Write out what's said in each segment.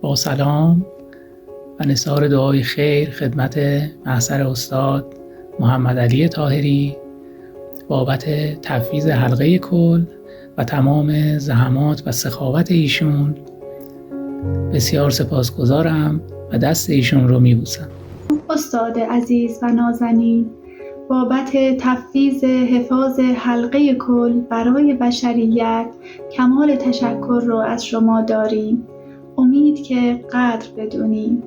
با سلام و نثار دعای خیر خدمت محضر استاد محمد علی طاهری بابت تفویض حلقه کل و تمام زحمات و سخاوت ایشون. بسیار سپاسگزارم و دست ایشون رو میبوسم. استاد عزیز و نازنین، بابت تفویض حفاظ حلقه کل برای بشریت کمال تشکر رو از شما داریم. امید که قدر بدونیم.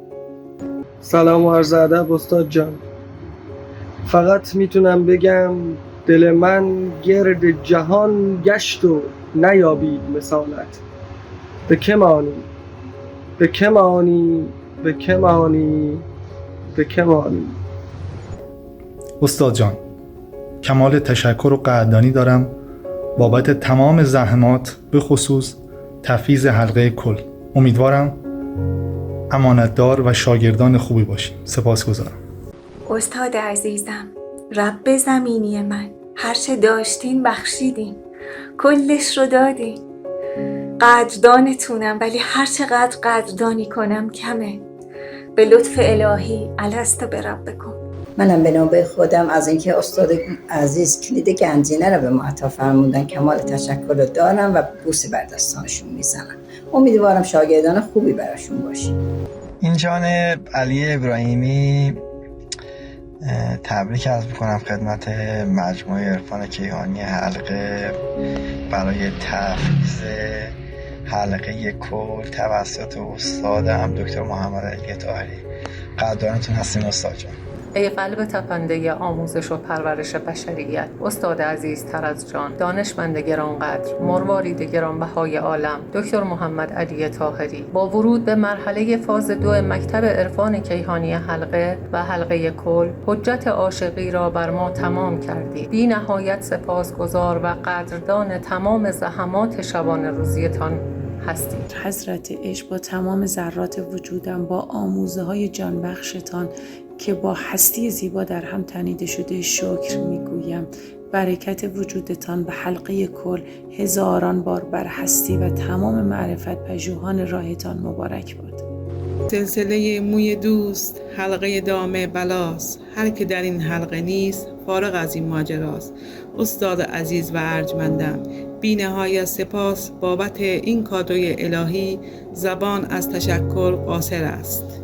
سلام و عرض ادب استاد جان. فقط میتونم بگم دل من گرد جهان گشت و نیابید مثالت. به که مانی، به که مانی، به که مانی، به که مانی. استاد جان، کمال تشکر و قدردانی دارم بابت تمام زحمات، به خصوص تفویض حلقه کل. امیدوارم امانتدار و شاگردان خوبی باشیم. سپاسگزارم. استاد عزیزم، رب زمینی من، هرچه داشتین بخشیدین، کلش رو دادین. قدردانتونم، ولی هرچقدر قدردانی کنم کمه. به لطف الهی الست بربکم. منم به نوبه خودم از اینکه استاد عزیز کلید گنجینه رو به ما عطا فرمودن کمال تشکر رو دارم و بوسه بر دستانشون میزنم. امیدوارم شاگردان خوبی براشون باشه. این جانب علی ابراهیمی، تبریک عرض میکنم خدمت مجموعه عرفان کیهانی حلقه برای تفویض حلقه کل توسط استادم دکتر محمد علی طاهری. قدردانتون هستیم استاد جان. ای قلب تپنده آموزش و پرورش بشریت، استاد عزیزتر از جان، دانشمند گرانقدر، مروارید گرانبهای عالم، دکتر محمد علی طاهری، با ورود به مرحله فاز 2 مکتب عرفان کیهانی حلقه و حلقه کل، حجت عاشقی را بر ما تمام کردید. بی نهایت سپاسگزار و قدردان تمام زحمات شبانه روزیتان هستید. حضرت عشق، با تمام ذرات وجودم، با آموزه های جانبخشتان که با هستی زیبا در هم تنیده شده شکر میگویم. برکت وجودتان به حلقه کل هزاران بار بر هستی و تمام معرفت پژوهان راهتان مبارک باد. سلسله موی دوست حلقه دام بلاست، هر که در این حلقه نیست فارغ از این ماجراست. استاد عزیز و ارجمندم، بی نهایت سپاس بابت این کادوی الهی. زبان از تشکر قاصر است.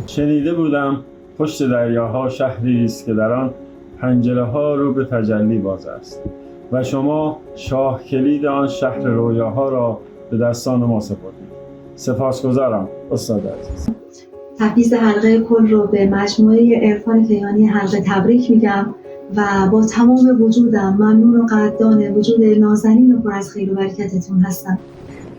شنیده بودم پشت دریاها شهری است که در آن پنجره ها رو به تجلی باز است و شما شاه کلید آن شهر رویاها را به دستان ما سپردید. سپاسگزارم استاد عزیز. تفویض حلقه کل رو به مجموعه عرفان کیهانی حلقه تبریک میگم و با تمام وجودم ممنون و قدردان وجود نازنین و پر از خیر و برکتتون هستم.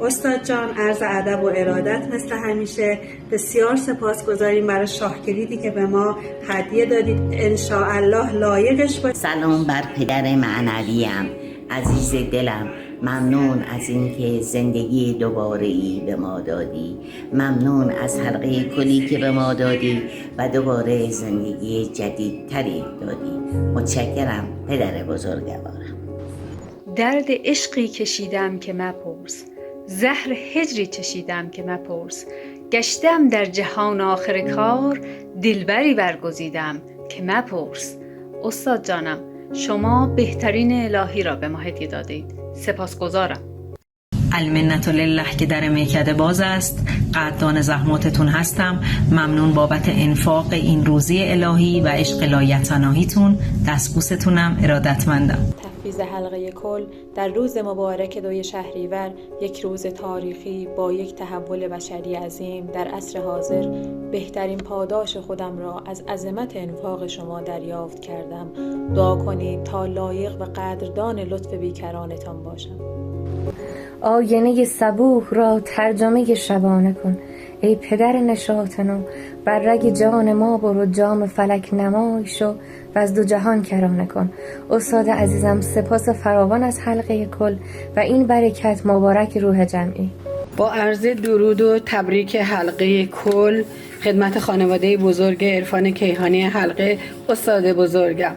استاد جان، عرض ادب و ارادت مثل همیشه. بسیار سپاسگزاریم برای شاه کلیدی که به ما هدیه دادید. انشاءالله لایقش باشید. سلام بر پدر معنویم، عزیز دلم. ممنون از اینکه زندگی دوباره‌ای به ما دادی. ممنون از حلقه کلی که به ما دادی و دوباره زندگی جدیدتری دادی. متشکرم پدر بزرگوارم. درد عشقی کشیدم که مپرس، زهر هجری چشیدم که مپرس. گشتم در جهان آخر کار، دلبری برگزیدم که مپرس. استاد جانم، شما بهترین الهی را به ما هدیه دادید. سپاسگزارم. المنت لله که در میکده باز است. قدردان زحماتتون هستم. ممنون بابت انفاق این روزی الهی و عشق لایتناهیتون. دستبوستونم، ارادتمندم. تفویض حلقه کل در روز مبارک 2 شهریور، یک روز تاریخی با یک تحول بشری عظیم در عصر حاضر، بهترین پاداش خودم را از عظمت انفاق شما دریافت کردم. دعا کنید تا لایق و قدردان لطف بیکرانتان باشم. آینه صبوح را ترجمه شبانه کن، ای پدر نشاط نو. بر رگ جان ما برو، جام فلک نمای شو و از 2 جهان کرانه کن. استاد عزیزم، سپاس فراوان از حلقه کل و این برکت مبارک روح جمعی. با عرض درود و تبریک حلقه کل خدمت خانواده بزرگ عرفان کیهانی حلقه، استاد بزرگم.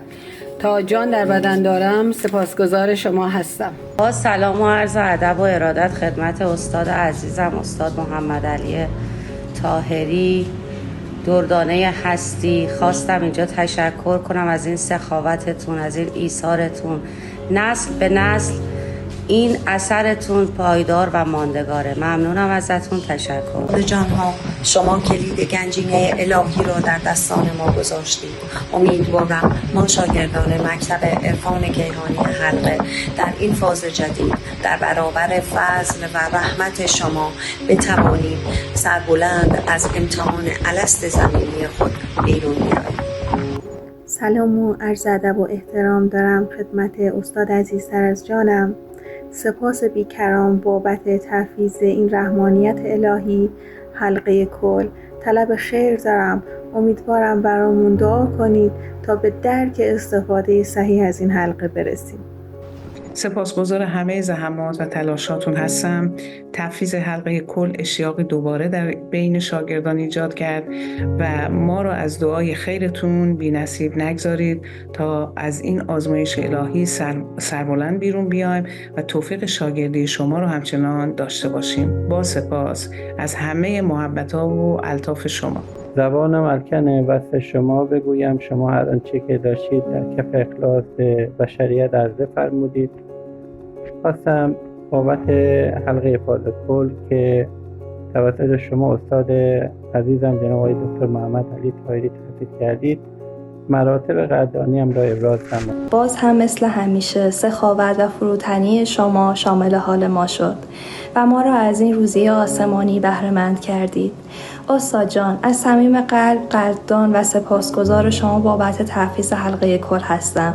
تا جان در بدن دارم سپاسگزار شما هستم. با سلام و عرض ادب و ارادت خدمت استاد عزیزم استاد محمد علی طاهری دردانه هستی. خواستم اینجا تشکر کنم از این سخاوتتون، از این ایثارتون. نسل به نسل این اثرتون پایدار و ماندگاره. ممنونم ازتون. تشکر. جانها شما کلید گنجینه الهی را در دستان ما گذاشتید. امیدوارم ما شاگردان مکتب عرفان کیهانی حلقه در این فاز جدید در برابر فضل و رحمت شما بتوانیم سربلند از امتحان الست زمینی خود بیرون بیاییم. سلام و عرض ادب و احترام دارم خدمت استاد عزیزتر از جانم. سپاس بیکران بابت تفویض این رحمانیت الهی حلقه کل. طلب خیر دارم. امیدوارم برامون دعا کنید تا به درک استفاده صحیح از این حلقه برسیم. سپاسگزار همه زحمات و تلاشاتون هستم. تفویض حلقه کل اشتیاقی دوباره در بین شاگردان ایجاد کرد و ما را از دعای خیرتون بی نصیب نگذارید تا از این آزمایش الهی سربلند بیرون بیایم و توفیق شاگردی شما رو همچنان داشته باشیم. با سپاس از همه محبت‌ها و الطاف شما. زبانم الکنه واسه شما بگویم شما هر آنچه که داشتید در کف اخلاص بشریت عرضه فرمودید. خواستم بابت حلقه فاز کل که توسط شما استاد عزیزم جناب آقای دکتر محمد علی طاهری تأسیس کردید مراتب قدردانی هم را ابراز فرمایید. باز هم مثل همیشه سخاوت و فروتنی شما شامل حال ما شد و ما را از این روزی آسمانی بهره‌مند کردید. استاد جان، از صمیم قلب قدردان و سپاسگزار شما بابت تفویض حلقه کل هستم.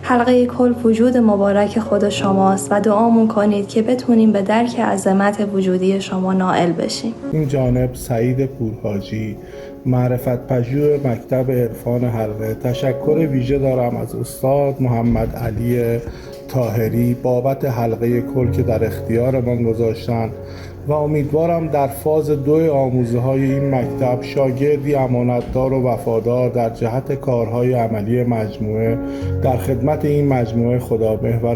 حلقه کل وجود مبارک خود شماست و دعامون کنید که بتونیم به درک عظمت وجودی شما نائل بشیم. این جانب سعید پورحاجی، معرفت پژوه مکتب عرفان حلقه. تشکر ویژه دارم از استاد محمد علی طاهری بابت حلقه کل که در اختیار من گذاشتن و امیدوارم در فاز 2 آموزه‌های این مکتب شاگردی امانتدار و وفادار در جهت کارهای عملی مجموعه در خدمت این مجموعه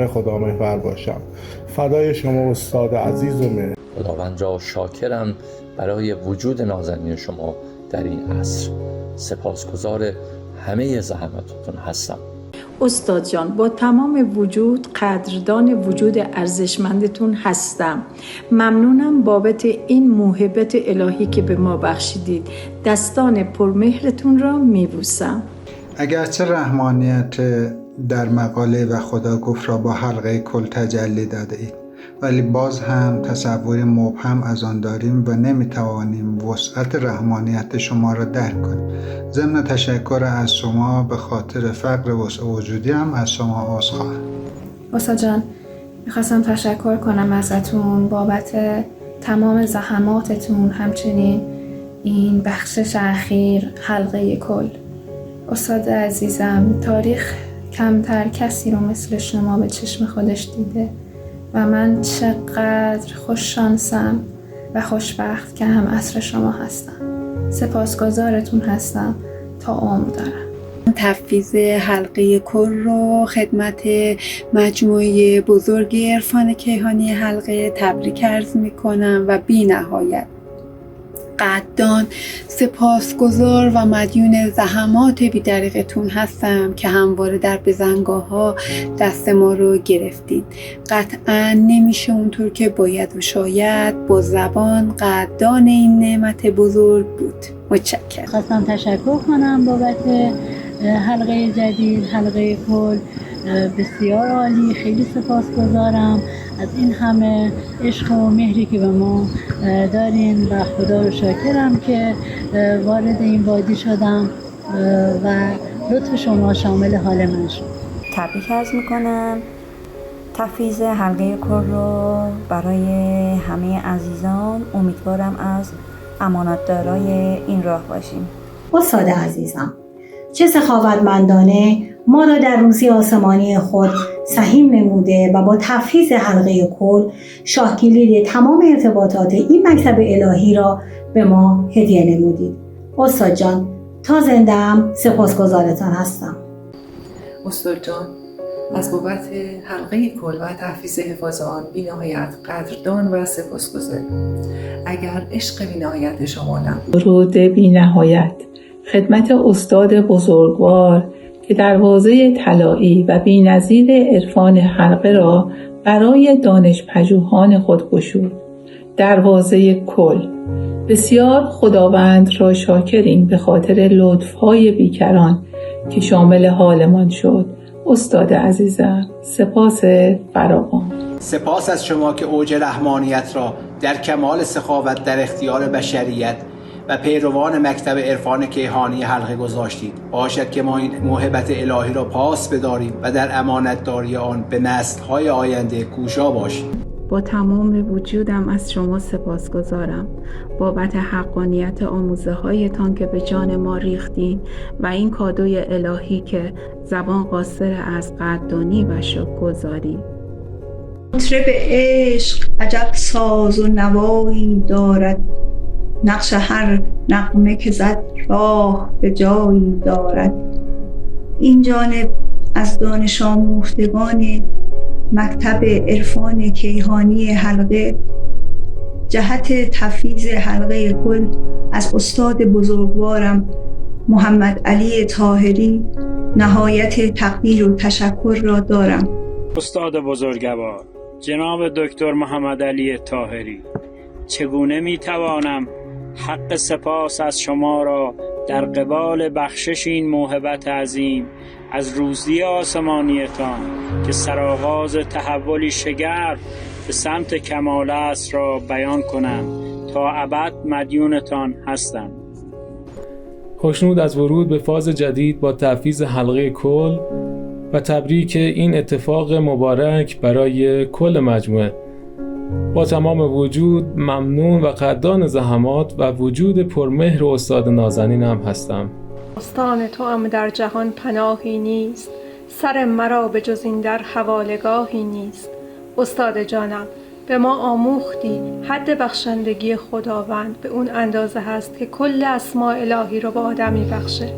خدامحور باشم. فدای شما استاد عزیز و مهربان. خداوند را شاکرم برای وجود نازنین شما در این عصر. سپاسگزار همه زحماتتون هستم. استاد جان، با تمام وجود قدردان وجود ارزشمندتون هستم. ممنونم بابت این موهبت الهی که به ما بخشیدید. دستان پرمهرتون را میبوسم. اگرچه رحمانیت در مقاله و خدا گفت را با حلقه کل تجلی داده اید، ولی باز هم تصور مبهم از آن داریم و نمیتوانیم وسعت رحمانیت شما را درک کنیم. ضمن تشکر از شما به خاطر فقر وسع وجودی هم از شما عذرخواهم. استاد جان، میخواستم تشکر کنم ازتون بابت تمام زحماتتون، همچنین این بخشش اخیر حلقه کل. استاد عزیزم، تاریخ کمتر کسی رو مثل شما به چشم خودش دیده و من چقدر خوش شانسم و خوشبخت که هم عصر شما هستم. سپاسگزارتون هستم تا عمر دارم. تفویض حلقه کل رو خدمت مجموعه بزرگ عرفان کیهانی حلقه تبریک عرض میکنم و بی نهایت قدردان، سپاسگزار و مدیون زحمات بی‌دریغتون هستم که همواره در بزنگاه‌ها دست ما رو گرفتید. قطعاً نمیشه اونطور که باید و شاید با زبان قدردان این نعمت بزرگ بود. متشکرم. خواستم تشکر کنم بابت حلقه جدید، حلقه کل. بسیار عالی، خیلی سپاسگزارم از این همه عشق و مهری که به ما دارین و خدا رو شاکرم که وارد این وادی شدم و لطف شما شامل حال من شد. تبریک عرض میکنم. تفویض حلقه کل رو برای همه عزیزان امیدوارم از امانتدارای این راه باشیم. استاد عزیزم، چه سخاوتمندانه ما را در روزی آسمانی خود سهیم نموده و با تفویض حلقه کل شاهکلید تمام ارتباطات این مکتب الهی را به ما هدیه نمودید. استاد جان، تا زنده‌ام سپاسگزارتان هستم. استاد جان، از بابت حلقه کل و تحفیظ حفاظ آن بی‌نهایت قدردان و سپاسگزاریم. اگر عشق بی‌نهایت شما نبود. درود بی‌نهایت خدمت استاد بزرگوار که دروازه طلایی و بی‌نظیر عرفان حلقه را برای دانش‌پژوهان خود گشود. دروازه کل. بسیار خداوند را شاکریم به خاطر لطف‌های بیکران که شامل حالمان شد. استاد عزیزم، سپاس فراوان. سپاس از شما که اوج رحمانیت را در کمال سخاوت در اختیار بشریت و پیروان مکتب عرفان کیهانی حلقه گذاشتید. باشد که ما این موهبت الهی را پاس بداریم و در امانتداری آن به نسل‌های آینده کوشا باشیم. با تمام وجودم از شما سپاسگزارم بابت حقانیت آموزه هایتان که به جان ما ریختین و این کادوی الهی که زبان قاصر از قدردانی و شکرگزاری. مطرب عشق عجب ساز و نوایی دارد، نقش هر نغمه که زد راه به جایی دارد. این جانب از دانش آموختگان مکتب عرفان کیهانی حلقه جهت تفویض حلقه کل از استاد بزرگوارم محمد علی طاهری نهایت تقدیر و تشکر را دارم. استاد بزرگوار جناب دکتر محمد علی طاهری، چگونه میتوانم حق سپاس از شما را در قبال بخشش این موهبت عظیم از روزی آسمانیتان که سرآغاز تحولی شگرف به سمت کمال است را بیان کنم. تا ابد مدیونتان هستم. خوشنود از ورود به فاز جدید با تحفیظ حلقه کل و تبریک این اتفاق مبارک برای کل مجموعه. با تمام وجود ممنون و قدردان زحمات و وجود پرمهر استاد نازنینم هستم. استان تو هم در جهان پناهی نیست، سر مرا به جز این در حوالگاهی نیست. استاد جانم، به ما آموختی حد بخشندگی خداوند به اون اندازه هست که کل اسماء الهی رو به آدم میبخشه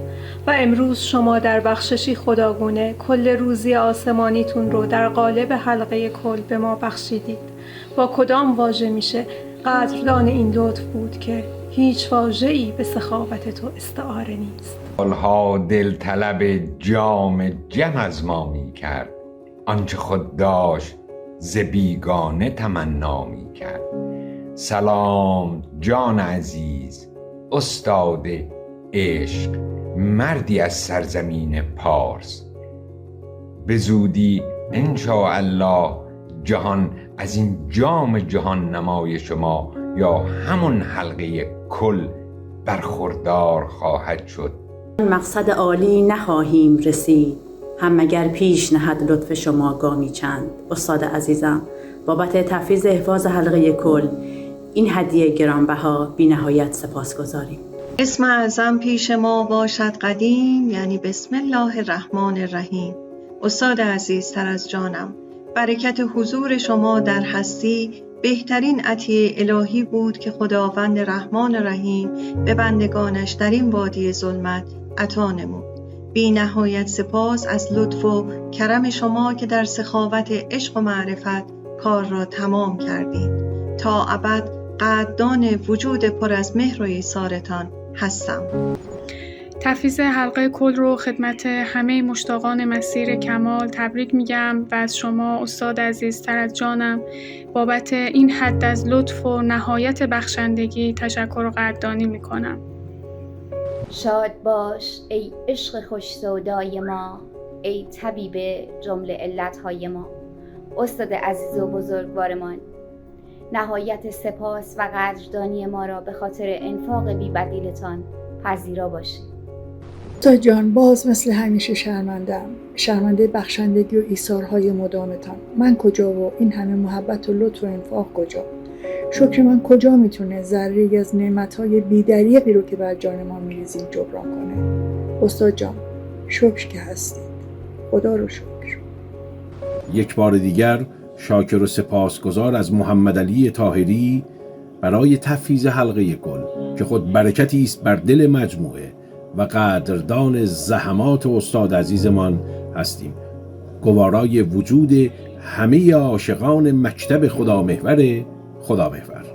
و امروز شما در بخششی خداگونه کل روزی آسمانیتون رو در قالب حلقه کل به ما بخشیدید. با کدام واژه میشه قدردان این لطف بود که هیچ واژه‌ای به سخاوت تو استعاره نیست. سالها دل طلب جام جم از ما می کرد، آنچه خود داشت ز بیگانه تمنا می کرد. سلام جان عزیز، استاد عشق، مردی از سرزمین پارس. به زودی انشاءالله جهان از این جام جهان نمای شما یا همون حلقه کل برخوردار خواهد شد. مقصد عالی نخواهیم رسید هم مگر پیش نهد لطف شما گامی چند. استاد عزیزم، بابت تفویض حفاظ حلقه کل این هدیه گرانبها بی نهایت سپاسگزاریم. اسم اعظم پیش ما باشد قدیم، یعنی بسم الله الرحمن الرحیم. استاد عزیزتر از جانم، برکت حضور شما در هستی بهترین عطیه الهی بود که خداوند رحمان رحیم به بندگانش در این وادی ظلمت عطا نمود. بی نهایت سپاس از لطف و کرم شما که در سخاوت عشق و معرفت کار را تمام کردید. تا ابد قدردان وجود پر از مهر و ایثارتان هستم. تفویض حلقه کل رو خدمت همه مشتاقان مسیر کمال تبریک میگم و از شما استاد عزیزتر از جانم بابت این حد از لطف و نهایت بخشندگی تشکر و قدردانی میکنم. شاد باش ای عشق خوش سودای ما، ای طبیب جمله علتهای ما. استاد عزیز و بزرگوارمان، نهایت سپاس و قدردانی ما را به خاطر انفاق بی بدیلتان پذیرا باشید. استاد جان، باز مثل همیشه شرمنده بخشندگی و ایثارهای مدامتان. من کجا و این همه محبت و لطف و انفاق کجا؟ شکر من کجا میتونه ذره‌ای از نعمتهای بی‌دریغی رو که بر جان ما میریزیم جبران کنه؟ استاد جان، شکر که هستید. خدا رو شکر. یک بار دیگر شاکر و سپاسگزار از محمد علی طاهری برای تفویض حلقه کل که خود برکتی است بر دل مجموعه و قدردان زحمات استاد عزیزمان هستیم. گوارای وجود همه عاشقان مکتب خدامحور خدامحور.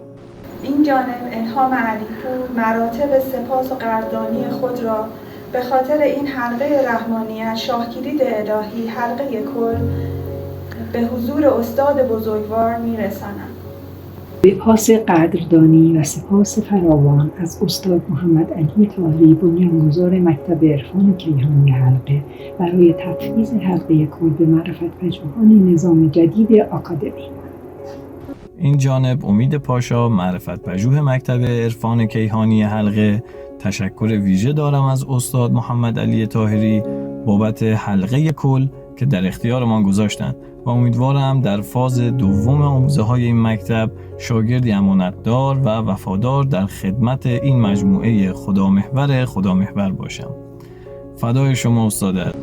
این جانب الهام علیپور مراتب سپاس و قدردانی خود را به خاطر این حلقه رحمانیت شاهکلید الهی حلقه کل به حضور استاد بزرگوار میرسانم. سپاس قدردانی و سپاس فراوان از استاد محمد علی طاهری بنیانگذار مکتب عرفان کیهانی حلقه برای تفویض حلقه کل به معرفت پژوهان نظام جدید آکادمی. این جانب امید پاشا معرفت پژوه مکتب عرفان کیهانی حلقه تشکر ویژه دارم از استاد محمد علی طاهری بابت حلقه کل که در اختیارمان گذاشتند و امیدوارم در فاز دوم آموزه‌های این مکتب شاگردی امانتدار و وفادار در خدمت این مجموعه خدامحور باشم. فدای شما استاد.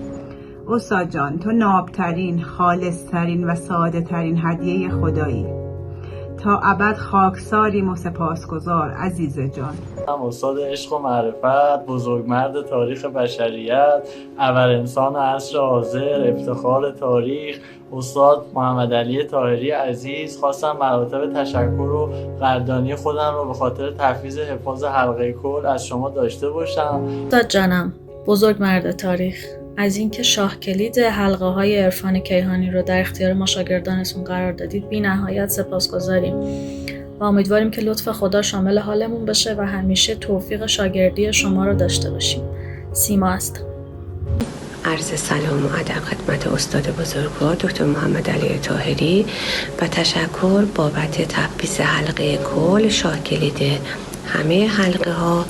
استاد جان، تو نابترین، خالصترین و ساده ترین هدیه خدایی. تا ابد خاکساریم و سپاسگزار عزیز جان. استاد عشق و معرفت، بزرگمرد تاریخ بشریت، اول انسان عصر حاضر، افتخار تاریخ، استاد محمد علی طاهری عزیز، خواستم مراتب تشکر و قدردانی خودم رو به خاطر تفویض حفاظ حلقه کل از شما داشته باشم. استاد جانم، بزرگمرد تاریخ، از اینکه شاه کلید حلقه های عرفان کیهانی رو در اختیار ما شاگردانتون قرار دادید بی نهایت سپاسگزاریم و امیدواریم که لطف خدا شامل حالمون بشه و همیشه توفیق شاگردی شما رو داشته باشیم. سیما است. عرض سلام و ادب خدمت استاد بزرگوار دکتر محمد علی طاهری و تشکر بابت تفویض حلقه کل شاه کلید همه حلقه ها.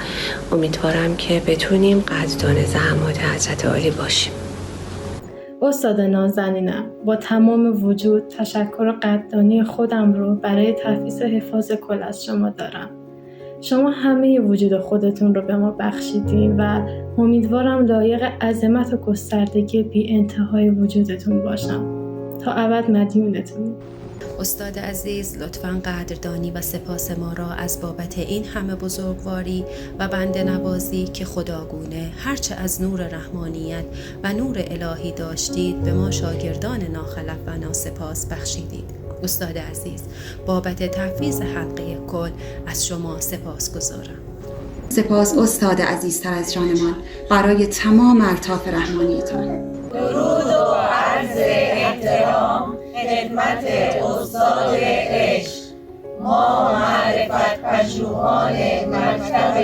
امیدوارم که بتونیم قدردان زحمات حضرت عالی باشیم. استاد نازنینم، با تمام وجود تشکر و قدردانی خودم رو برای تفویض حفاظ کل از شما دارم. شما همه وجود خودتون رو به ما بخشیدین و امیدوارم لایق عظمت و گستردگی بی انتهای وجودتون باشم. تا ابد مدیونتونیم. استاد عزیز، لطفاً قدردانی و سپاس ما را از بابت این همه بزرگواری و بنده نوازی که خداگونه هرچه از نور رحمانیت و نور الهی داشتید به ما شاگردان ناخلف و ناسپاس بخشیدید. استاد عزیز، بابت تفویض حلقه کل از شما سپاس گذارم. سپاس استاد عزیزتر از جانمان برای تمام الطاف رحمانیتان. درود و عرض احترام خدمت استاد عشق. ما معرفت پژوهان مکتب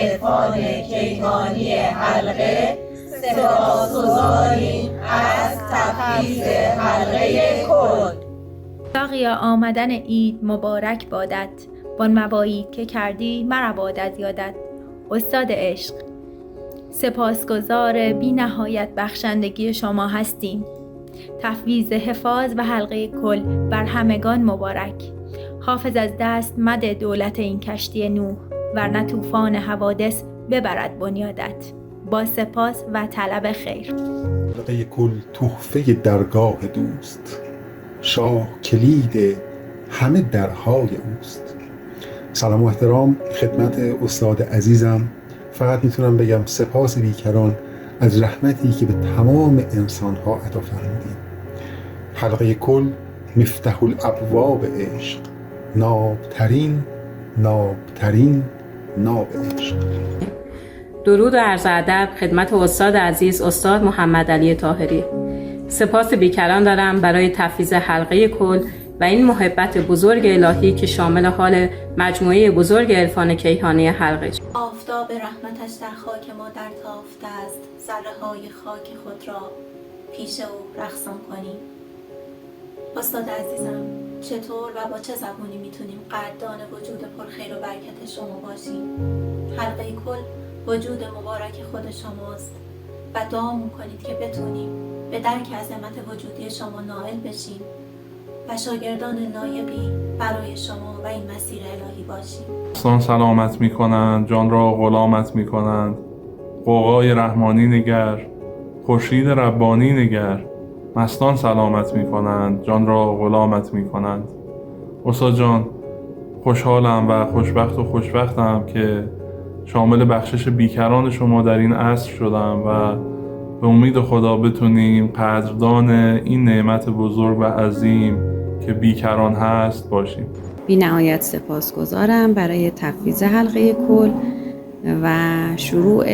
عرفان کیهانی حلقه سپاسگزاریم از تفویض حلقه کل. ساقیا، آمدن عید مبارک بادت، بان مبایی که کردی مرا بادت یادت. استاد عشق، سپاسگزار بی نهایت بخشندگی شما هستیم. تفویض حفاظ و حلقه کل بر همگان مبارک. حافظ از دست مده دولت این کشتی نوح، ورنه طوفان حوادث ببرد بنیادت. با سپاس و طلب خیر. حلقه کل تحفه درگاه دوست، شاه کلید همه درهای اوست. سلام و احترام خدمت استاد عزیزم. فقط میتونم بگم سپاس بیکران از رحمتی که به تمام انسانها عطا فرمودید. حلقه کل مفتاح الابواب عشق، نابترین ناب عشق. درود و عرض ادب خدمت استاد عزیز استاد محمد علی طاهری. سپاس بیکران دارم برای تفویض حلقه کل و این محبت بزرگ الهی که شامل حال مجموعه بزرگ عرفان کیهانی حلقه شد. آفتاب رحمتش در خاک ما در تافته است، ذره های خاک خود را پیش او رقصان کنیم. استاد عزیزم، چطور و با چه زبانی میتونیم قدردان وجود پرخیر و برکت شما باشیم؟ حلقه کل وجود مبارک خود شماست و دعا میکنید که بتونیم به درک عظمت وجودی شما نائل بشیم و شاگردان لایقی برای شما و این مسیر الهی باشیم. مستان سلامت میکنند، جان را غلامت میکنند. غوغای رحمانی نگر، خورشید ربانی نگر. مستان سلامت میکنند، جان را غلامت میکنند. استاد جان، خوشحالم و خوشبختم که شامل بخشش بیکران شما در این عصر شدم و به امید خدا بتونیم قدردان این نعمت بزرگ و عظیم که بیکران هست باشیم. بی نهایت سپاسگزارم برای تفویض حلقه کل و شروع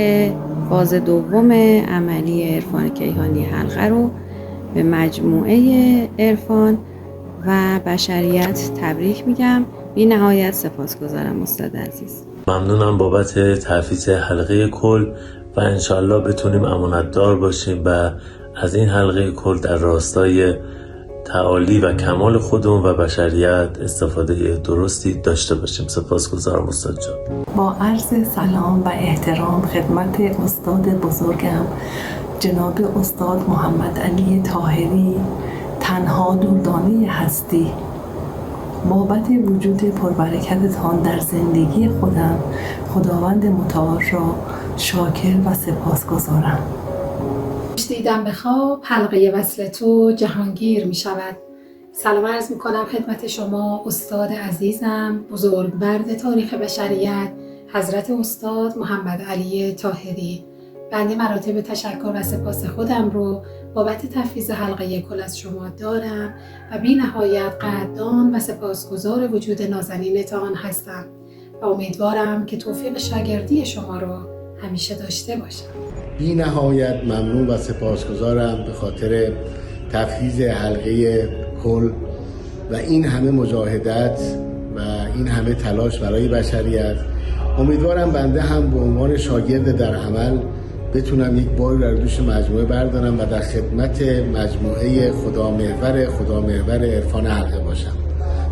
فاز دوم عملی عرفان کیهانی حلقه رو به مجموعه عرفان و بشریت تبریک میگم. بی نهایت سپاسگزارم استاد عزیز. ممنونم بابت تفویض حلقه کل و انشالله بتونیم امانتدار باشیم و از این حلقه کل در راستای تعالی و کمال خودمون و بشریت استفاده درستی داشته باشیم. سپاسگزارم استاد جان. با عرض سلام و احترام خدمت استاد بزرگم جناب استاد محمد علی طاهری، تنها دردانه هستی، بابت وجود پربرکتتان در زندگی خودم خداوند متعال را شاکر و سپاسگزارم. دیدم به خواب حلقه وصل تو جهانگیر می شود. سلام عرض می کنم خدمت شما استاد عزیزم، بزرگمرد تاریخ بشریت، حضرت استاد محمد علی طاهری. بنده مراتب تشکر و سپاس خودم رو بابت تفویض حلقه کل از شما دارم و بی نهایت قدردان و سپاسگزار وجود نازنینتان هستم و امیدوارم که توفیق شاگردی شما رو همیشه داشته باشم. بی نهایت ممنون و سپاسگزارم به خاطر تفویض حلقه کل و این همه مجاهدت و این همه تلاش برای بشریت. امیدوارم بنده هم به عنوان شاگرد در عمل بتونم یک بار در دوش مجموعه بردارم و در خدمت مجموعه خدا محور عرفان حلقه باشم.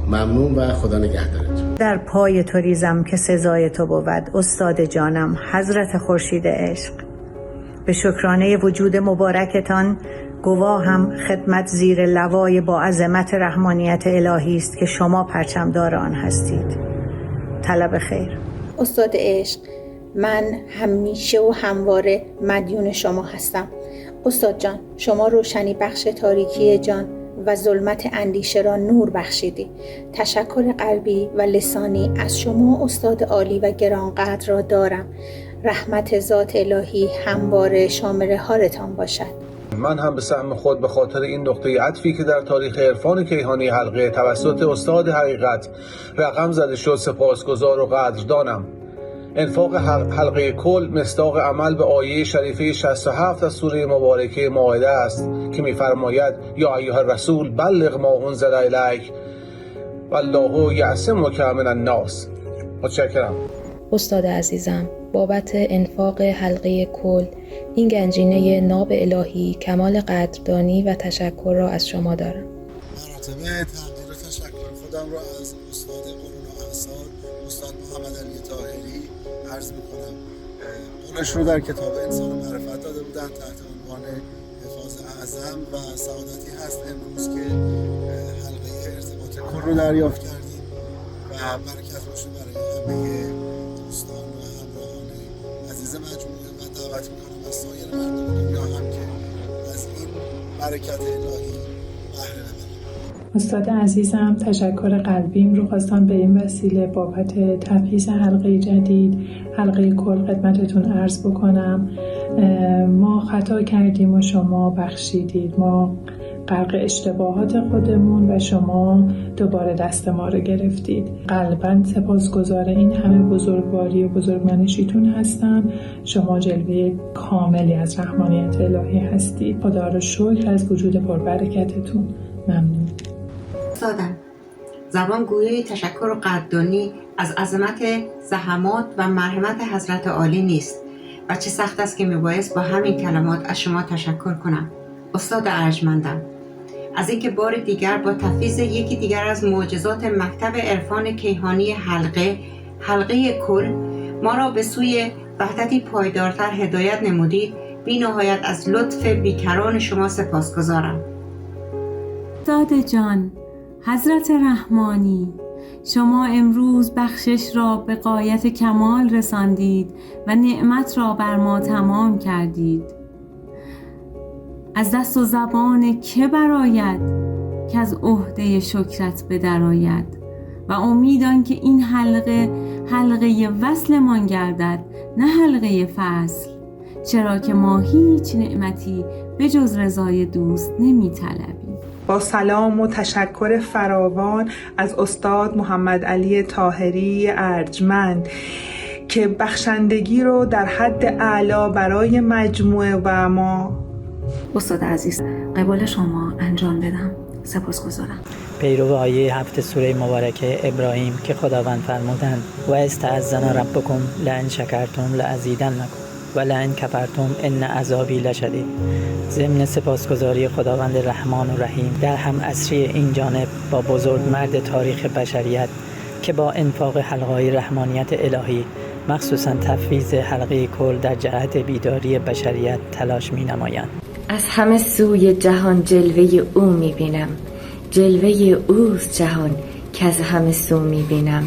ممنون و خدا نگهدارتون. در پای تو ریزم که سزای تو بود استاد جانم، حضرت خورشید عشق. به شکرانه وجود مبارکتان گواهم خدمت زیر لوای با عظمت رحمانیت الهی است که شما پرچمدار آن هستید. طلب خیر. استاد عشق، من همیشه و همواره مدیون شما هستم. استاد جان، شما روشنی بخش تاریکی جان و ظلمت اندیشه را نور بخشیدی. تشکر قلبی و لسانی از شما استاد عالی و گرانقدر را دارم. رحمت ذات الهی همواره شامل حالتان باشد. من هم به سهم خود به خاطر این نقطه عطفی که در تاریخ عرفان کیهانی حلقه توسط استاد حقیقت رقم زده شد سپاسگزار و قدردانم. انفاق حلقه کل مصداق عمل به آیه شریفه 67 از سوره مبارکه مائده است که می‌فرماید یا ایها الرسول بلغ ما انزل الیک والله یعصمک من الناس. متشکرم. استاد عزیزم، بابت انفاق حلقه کل این گنجینه ناب الهی کمال قدردانی و تشکر را از شما دارم. مراتب تقدیر و تشکر خودم را از استاد قرون و اعصار استاد محمد علی طاهری عرض می‌کنم. قولش رو در کتاب انسان معرفت داده بودن تحت عنوان حفاظ اعظم و سعادتی هست امروز که حلقه ارتباط کل رو دریافت کردیم و برکت باشه برای همه دوستان و همراهان عزیز مجموعه و دعوت می‌کنم از سایر مردم دنیا هم که از این برکت الهی بهره ببریم. استاد عزیزم، تشکر قلبیم رو خواستم به این وسیله بابت تفویض حلقه جدید حلقه کل خدمتتون عرض بکنم. ما خطا کردیم و شما بخشیدید. ما غرق اشتباهات خودمون و شما دوباره دست ما رو گرفتید. قلباً سپاسگزار این همه بزرگواری و بزرگمنشیتون هستم. شما جلوه کاملی از رحمانیت الهی هستید. خدا رو شکر از وجود پربرکتتون. ممنون. استادم، زبان گویای تشکر و قدردانی از عظمت زحمات و مرحمت حضرت عالی نیست و چه سخت است که میبایست با همین کلمات از شما تشکر کنم. استاد ارجمندم، از اینکه بار دیگر با تفویض یکی دیگر از معجزات مکتب عرفان کیهانی حلقه کل ما را به سوی وحدتی پایدارتر هدایت نمودید، بی نهایت از لطف بیکران شما سپاسگزارم. استاد جان، حضرت رحمانی، شما امروز بخشش را به غایت کمال رساندید و نعمت را بر ما تمام کردید. از دست و زبان که براید که از عهده شکرت بدرآید و امیدان که این حلقه وصلمان گردد، نه حلقه فصل. چرا که ما هیچ نعمتی به جز رضای دوست نمی‌طلبیم. با سلام و تشکر فراوان از استاد محمد علی طاهری ارجمند که بخشندگی رو در حد اعلا برای مجموعه و ما استاد عزیز قبول شما انجام بدم. سپاسگزارم. پیرو آیه 7 سوره مبارکه ابراهیم که خداوند فرمودند و استعذنا ربکم لئن شکرتم لازیدنکم و لئن کفرتم ان عذابی لشدید. ضمن سپاسگزاری خداوند رحمان و رحیم در هم عصری این جانب با بزرگمرد تاریخ بشریت که با انفاق حلقه‌های رحمانیت الهی مخصوصا تفویض حلقه کل در جهت بیداری بشریت تلاش می‌نمایند. از همه سوی جهان جلوه او می‌بینم، جلوه اوست جهان که از همه سو می‌بینم.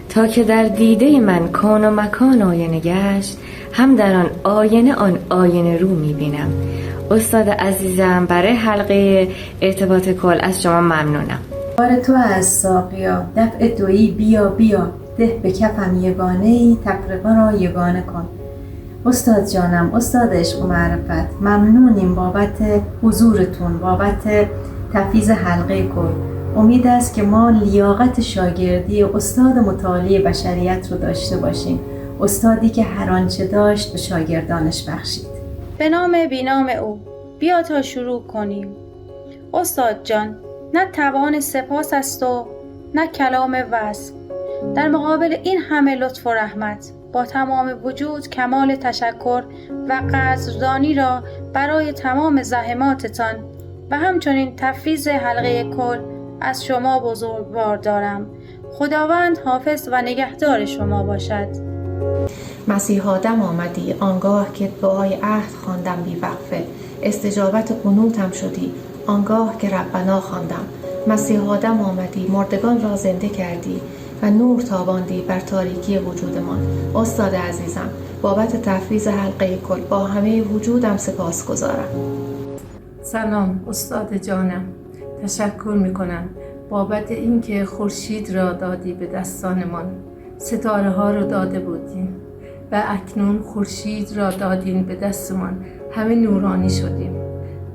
تا که در دیده من کون و مکان آینه گشت، هم در آن آینه رو می‌بینم. استاد عزیزم برای حلقه ارتباط کل از شما ممنونم. بار تو از ساقیا دفع دویی بیا بیا، ده به کفم یگانه‌ای تفرقه را یگانه کن. استاد جانم، استاد عشق و معرفت، ممنونیم بابت حضورتون، بابت تفویض حلقه کل. امید است که ما لیاقت شاگردی استاد متعالی بشریت رو داشته باشیم، استادی که هر آنچه داشت به شاگردانش بخشید. به نام بینام او بیا تا شروع کنیم. استاد جان، نه توان سپاس است و نه کلام وصف. در مقابل این همه لطف و رحمت با تمام وجود کمال تشکر و قدردانی را برای تمام زحماتتان و همچنین تفویض حلقه کل از شما بزرگوار دارم. خداوند حافظ و نگهدار شما باشد. مسیح آدم آمدی آنگاه که دعای عهد خواندم بی وقفه، استجابت قنوتم شدی آنگاه که ربنا خواندم. مسیح آدم آمدی مردگان را زنده کردی و نور تاباندی بر تاریکی وجودمان. استاد عزیزم بابت تفویض حلقه کل با همه وجودم سپاسگزارم. سلام استاد جانم، تشکر میکنم بابت اینکه خورشید را دادی به دستانمان. ستاره ها رو داده بودیم و اکنون خورشید را دادین به دستمان. همه نورانی شدیم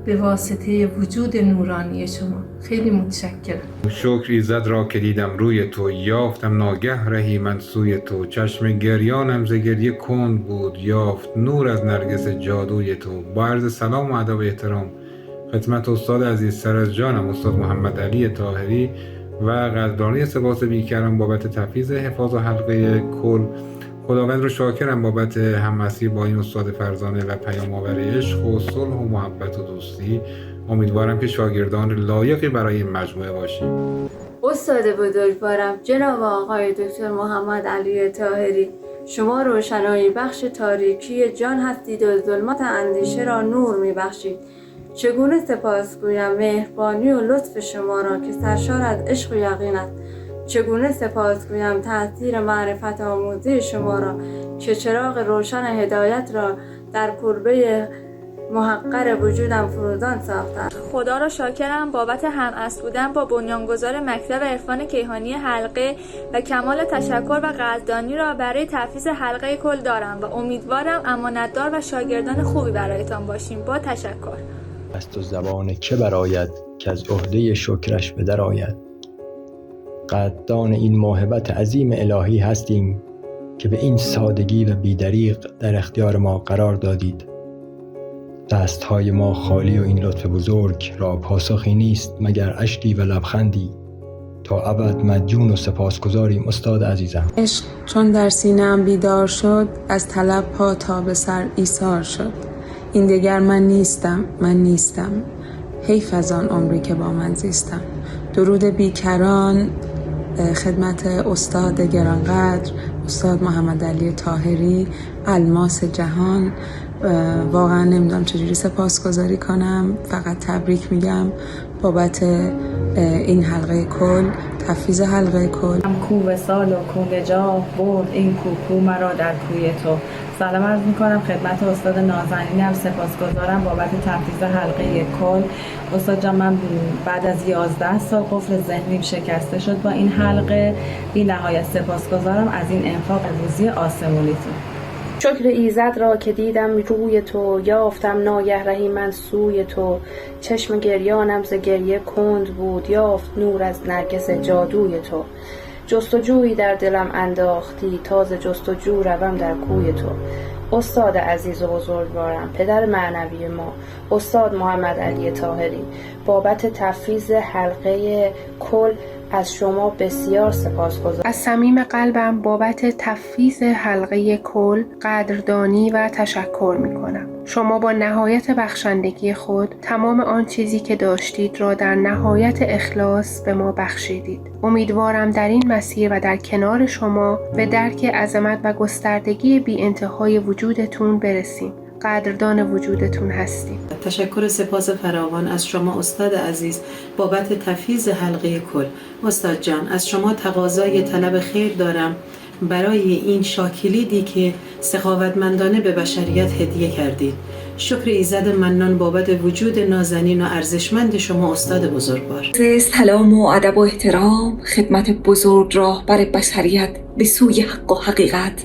به واسطه وجود نورانی شما. خیلی متشکرم. شکر ایزد را که دیدم روی تو، یافتم ناگه رهی من سوی تو. چشم گریانم ز گریه کند بود، یافت نور از نرگس جادوی تو. با عرض سلام و ادب و احترام خدمت استاد عزیز سر از جانم استاد محمد علی طاهری و قدردانی سپاس بیکران بابت تفویض حفاظ و حلقه کل. خداوند رو شاکرم بابت هم‌مسیر با این استاد فرزانه و پیام آور عشق و صلح و محبت و دوستی. امیدوارم که شاگردان لایقی برای این مجموعه باشیم. استاد بزرگوارم جناب آقای دکتر محمد علی طاهری، شما روشنایی بخش تاریکی جان هستید و ظلمات اندیشه را نور میبخشید. چگونه سپاسگویم مهربانی و لطف شما را که سرشار از عشق و یقین است. چگونه سپاسگویم تأثیر معرفت آموزی شما را که چراغ روشن هدایت را در کلبه محقر وجودم فروزان ساختند. خدا را شاکرم بابت هم‌عصر بودن با بنیانگذار مکتب عرفان کیهانی حلقه و کمال تشکر و قدردانی را برای تفویض حلقه کل دارم و امیدوارم امانتدار و شاگردان خوبی برایتان باشیم. با تشکر. از تو زبان چه براید که از عهده شکرش به در آید. قدردان این موهبت عظیم الهی هستیم که به این سادگی و بیدریغ در اختیار ما قرار دادید. دستهای ما خالی و این لطف بزرگ را پاسخی نیست مگر اشکی و لبخندی. تا ابد مدیون و سپاسگزاریم استاد عزیزم. عشق چون در سینه‌ام بیدار شد، از طلب پا تا به سر ایثار شد. این دگر من نیستم، حیف از آن عمری که با من زیستم. درود بیکران خدمت استاد گرانقدر استاد محمد علی طاهری، الماس جهان. واقعا نمیدونم چجوری سپاسگزاری کنم، فقط تبریک میگم بابت این حلقه کل، تفویض حلقه کل. کو وصال و کو نجاح برد این کوکو مرا در کوی تو. سلام عرض میکنم خدمت استاد نازنینم، سپاسگزارم بابت تفویض حلقه کل. استاد جان، من بعد از 11 سال قفل ذهنیم شکسته شد با این حلقه. بی نهایت سپاسگزارم از این انفاق روزی آسمونیتون. شکر ایزد را که دیدم روی تو، یافتم ناگهرهی من سوی تو. چشم گریانم ز گریه کند بود، یافت نور از نرگس جادوی تو. جستجویی در دلم انداختی، تازه جستجو روم در کوی تو. استاد عزیز و بزرگوارم، پدر معنوی ما، استاد محمد علی طاهری، بابت تفویض حلقه کل از شما بسیار سپاسگزارم. از صمیم قلبم بابت تفویض حلقه کل قدردانی و تشکر می کنم. شما با نهایت بخشندگی خود تمام آن چیزی که داشتید را در نهایت اخلاص به ما بخشیدید. امیدوارم در این مسیر و در کنار شما به درک عظمت و گستردگی بی انتهای وجودتون برسیم. قدردان وجودتون هستیم. تشکر سپاس فراوان از شما استاد عزیز بابت تفویض حلقه کل. استاد جان، از شما تقاضای طلب خیر دارم برای این شاکلیدی که سخاوتمندانه به بشریت هدیه کردید. شکر ایزد منان بابت وجود نازنین و ارزشمند شما استاد بزرگوار. سلام و ادب و احترام خدمت بزرگ راهبر بشریت به سوی حق و حقیقت،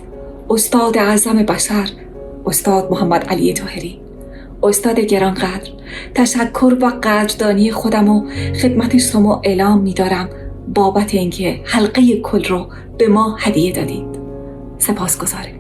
استاد اعظم بشر استاد محمد علی طاهری. استاد گرانقدر، تشکر و قدردانی خودم و خدمت شما اعلام می‌دارم بابت اینکه حلقه کل رو به ما هدیه دادید. سپاسگزارم.